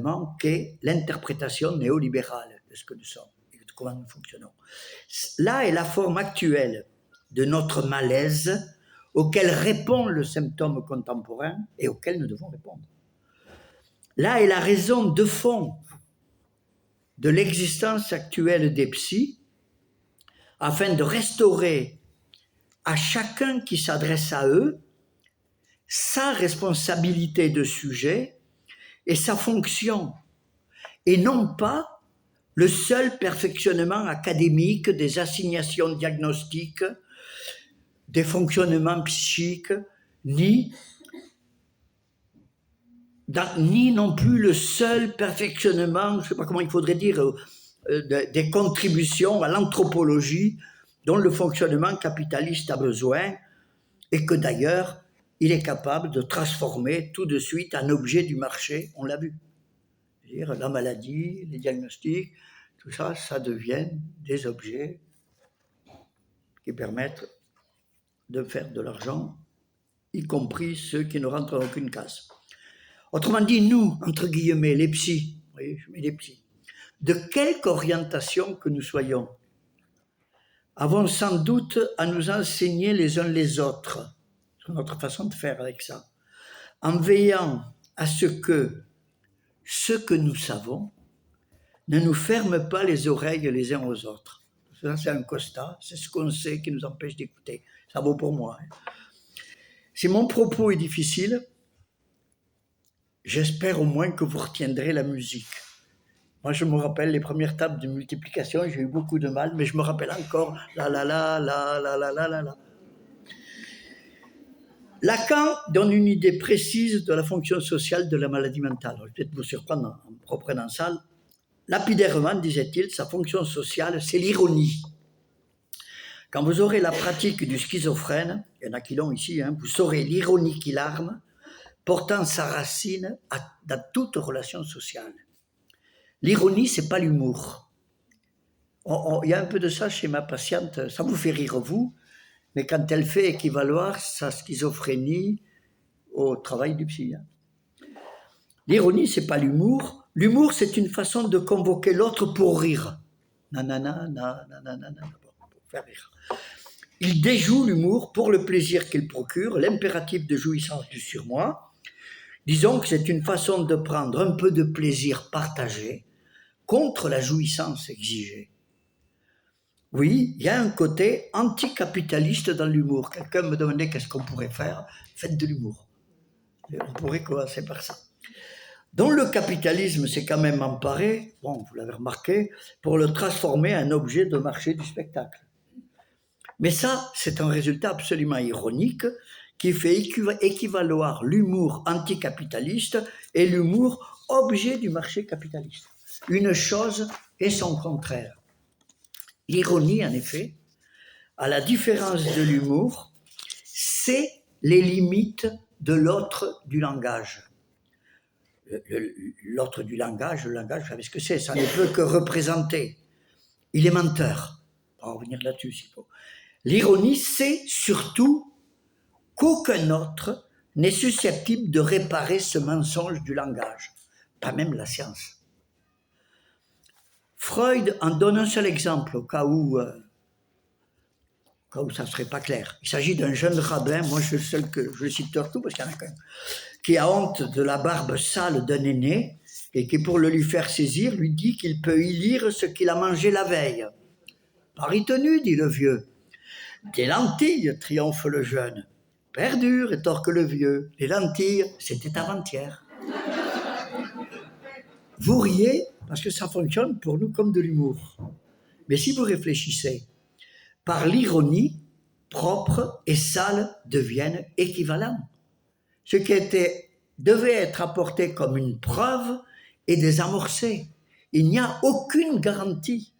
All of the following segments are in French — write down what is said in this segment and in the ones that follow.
finalement qu'est l'interprétation néolibérale de ce que nous sommes et de comment nous fonctionnons. Là est la forme actuelle de notre malaise auquel répond le symptôme contemporain et auquel nous devons répondre. Là est la raison de fond de l'existence actuelle des psys, afin de restaurer à chacun qui s'adresse à eux sa responsabilité de sujet et sa fonction, et non pas le seul perfectionnement académique des assignations diagnostiques, des fonctionnements psychiques, ni non plus le seul perfectionnement, je ne sais pas comment il faudrait dire, des contributions à l'anthropologie dont le fonctionnement capitaliste a besoin et que d'ailleurs il est capable de transformer tout de suite en objet du marché, on l'a vu. C'est-à-dire la maladie, les diagnostics, tout ça, ça devient des objets qui permettent de faire de l'argent, y compris ceux qui ne rentrent dans aucune case. Autrement dit, nous, entre guillemets, les psys, vous voyez, je mets les psys, de quelque orientation que nous soyons, avons sans doute à nous enseigner les uns les autres, c'est notre façon de faire avec ça, en veillant à ce que nous savons ne nous ferme pas les oreilles les uns aux autres. Ça, c'est un constat, c'est ce qu'on sait qui nous empêche d'écouter. Ça vaut pour moi. Si mon propos est difficile, j'espère au moins que vous retiendrez la musique. Moi, je me rappelle les premières tables de multiplication, j'ai eu beaucoup de mal, mais je me rappelle encore la la la la la la la la la. Lacan donne une idée précise de la fonction sociale de la maladie mentale. Je vais peut-être vous surprendre en me reprenant ça. Lapidairement, disait-il, sa fonction sociale, c'est l'ironie. Quand vous aurez la pratique du schizophrène, il y en a qui l'ont ici, vous saurez l'ironie qui l'arme, portant sa racine dans toute relation sociale. L'ironie, c'est pas l'humour. Il y a un peu de ça chez ma patiente, ça vous fait rire vous, mais quand elle fait équivaloir sa schizophrénie au travail du psy. L'ironie, c'est pas l'humour. L'humour, c'est une façon de convoquer l'autre pour rire. Nanana, nanana, pour faire rire. Il déjoue l'humour pour le plaisir qu'il procure, l'impératif de jouissance du surmoi. Disons que c'est une façon de prendre un peu de plaisir partagé contre la jouissance exigée. Oui, il y a un côté anticapitaliste dans l'humour. Quelqu'un me demandait qu'est-ce qu'on pourrait faire. Faites de l'humour. On pourrait commencer par ça. Dont le capitalisme s'est quand même emparé, bon, vous l'avez remarqué, pour le transformer en objet de marché du spectacle. Mais ça, c'est un résultat absolument ironique qui fait équivaloir l'humour anticapitaliste et l'humour objet du marché capitaliste. Une chose et son contraire. L'ironie, en effet, à la différence de l'humour, c'est les limites de l'autre du langage. L'autre du langage, le langage, vous savez ce que c'est, ça ne peut que représenter. Il est menteur. On va revenir là-dessus s'il faut. L'ironie, c'est surtout qu'aucun autre n'est susceptible de réparer ce mensonge du langage, pas même la science. Freud en donne un seul exemple, au cas où ça ne serait pas clair. Il s'agit d'un jeune rabbin, moi je suis le seul que je le cite surtout parce qu'il y en a qu'un, qui a honte de la barbe sale d'un aîné et qui, pour le lui faire saisir, lui dit qu'il peut y lire ce qu'il a mangé la veille. Pari tenu, dit le vieux. Des lentilles, triomphe le jeune. Perdu, rétorque le vieux. Les lentilles, c'était avant-hier. Vous riez parce que ça fonctionne pour nous comme de l'humour. Mais si vous réfléchissez, par l'ironie, propre et sale deviennent équivalents. Ce qui devait être apporté comme une preuve est désamorcé. Il n'y a aucune garantie.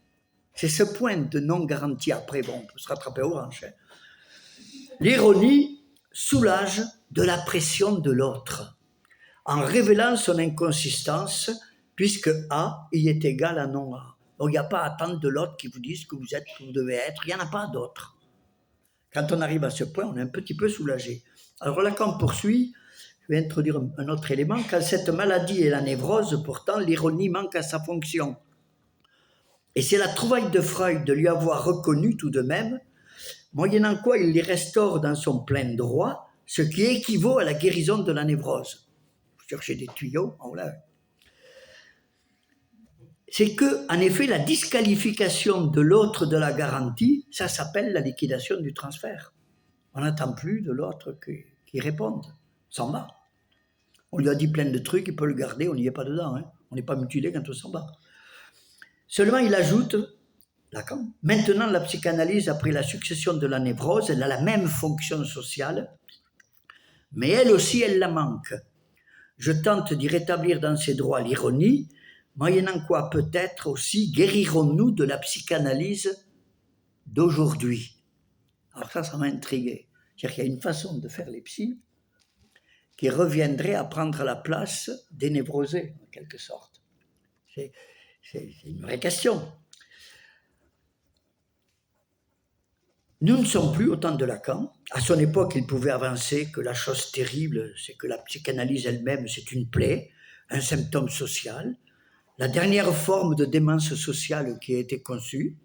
C'est ce point de non-garantie. Après, bon, on peut se rattraper aux hanches. L'ironie soulage de la pression de l'autre, en révélant son inconsistance, puisque A y est égal à non A. Donc il n'y a pas à attendre de l'autre qui vous dise ce que vous êtes, ce que vous devez être. Il n'y en a pas d'autre. Quand on arrive à ce point, on est un petit peu soulagé. Alors Lacan poursuit, je vais introduire un autre élément. Quand cette maladie est la névrose, pourtant, l'ironie manque à sa fonction. Et c'est la trouvaille de Freud de lui avoir reconnu tout de même, moyennant quoi il les restaure dans son plein droit, ce qui équivaut à la guérison de la névrose. Vous cherchez des tuyaux, voilà. C'est que, en effet, la disqualification de l'autre de la garantie, ça s'appelle la liquidation du transfert. On n'attend plus de l'autre qui réponde. S'en va. On lui a dit plein de trucs, il peut le garder, on n'y est pas dedans. Hein. On n'est pas mutilé quand on s'en va. Seulement, il ajoute, Lacan, maintenant la psychanalyse, après la succession de la névrose, elle a la même fonction sociale, mais elle aussi, elle la manque. Je tente d'y rétablir dans ses droits l'ironie, moyennant quoi peut-être aussi guérirons-nous de la psychanalyse d'aujourd'hui. Alors ça m'a intrigué. C'est-à-dire qu'il y a une façon de faire les psys qui reviendrait à prendre la place des névrosés, en quelque sorte. C'est une vraie question. Nous ne sommes plus au temps de Lacan. À son époque, il pouvait avancer que la chose terrible, c'est que la psychanalyse elle-même, c'est une plaie, un symptôme social, la dernière forme de démence sociale qui a été conçue.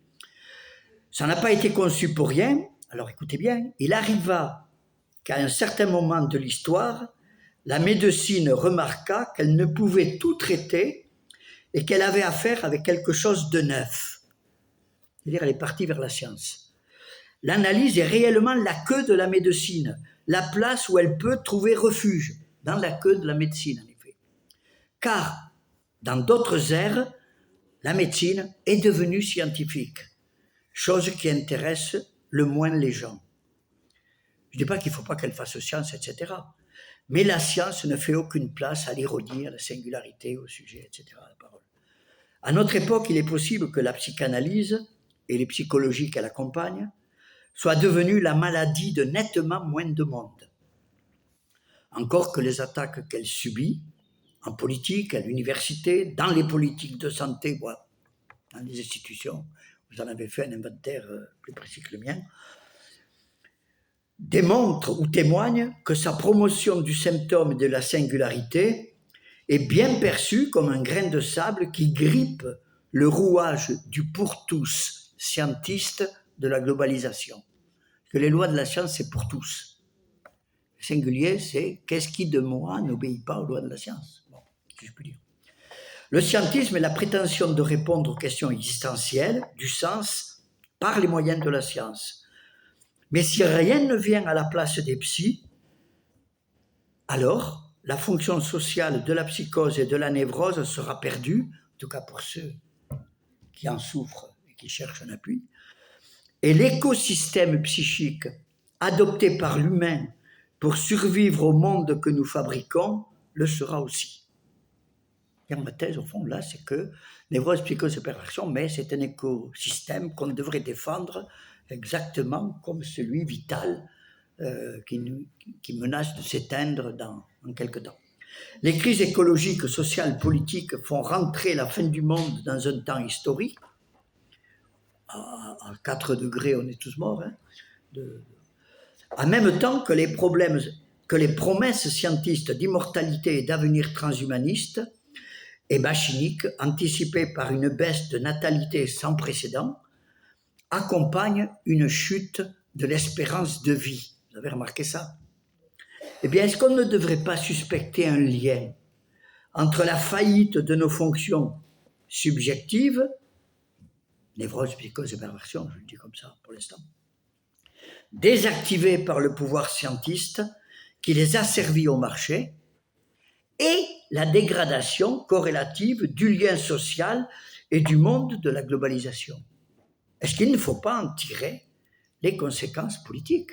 Ça n'a pas été conçu pour rien. Alors écoutez bien, il arriva qu'à un certain moment de l'histoire, la médecine remarqua qu'elle ne pouvait tout traiter et qu'elle avait affaire avec quelque chose de neuf. C'est-à-dire, elle est partie vers la science. L'analyse est réellement la queue de la médecine, la place où elle peut trouver refuge, dans la queue de la médecine, en effet. Car, dans d'autres ères, la médecine est devenue scientifique, chose qui intéresse le moins les gens. Je ne dis pas qu'il ne faut pas qu'elle fasse science, etc. Mais la science ne fait aucune place à l'ironie, à la singularité, au sujet, etc. La parole. À notre époque, il est possible que la psychanalyse et les psychologies qu'elle accompagne soient devenues la maladie de nettement moins de monde. Encore que les attaques qu'elle subit, en politique, à l'université, dans les politiques de santé, voilà, dans les institutions, vous en avez fait un inventaire plus précis que le mien, démontre ou témoigne que sa promotion du symptôme et de la singularité est bien perçue comme un grain de sable qui grippe le rouage du pour tous scientiste de la globalisation. Que les lois de la science, c'est pour tous. Le singulier, c'est qu'est-ce qui de moi n'obéit pas aux lois de la science. Bon, si je puis dire. Le scientisme est la prétention de répondre aux questions existentielles, du sens, par les moyens de la science. Mais si rien ne vient à la place des psys, alors la fonction sociale de la psychose et de la névrose sera perdue, en tout cas pour ceux qui en souffrent et qui cherchent un appui, et l'écosystème psychique adopté par l'humain pour survivre au monde que nous fabriquons le sera aussi. Et ma thèse, au fond, là, c'est que névrose, psychose et perversion, mais c'est un écosystème qu'on devrait défendre exactement comme celui vital qui menace de s'éteindre en quelque temps. Les crises écologiques, sociales, politiques font rentrer la fin du monde dans un temps historique. À 4 degrés, on est tous morts. Hein, en même temps que les promesses scientistes d'immortalité et d'avenir transhumaniste et machinique, anticipées par une baisse de natalité sans précédent, accompagne une chute de l'espérance de vie. Vous avez remarqué ça? Eh bien, est-ce qu'on ne devrait pas suspecter un lien entre la faillite de nos fonctions subjectives, névrose, psychose et perversion, je le dis comme ça pour l'instant, désactivées par le pouvoir scientiste qui les a servis au marché, et la dégradation corrélative du lien social et du monde de la globalisation? Est-ce qu'il ne faut pas en tirer les conséquences politiques?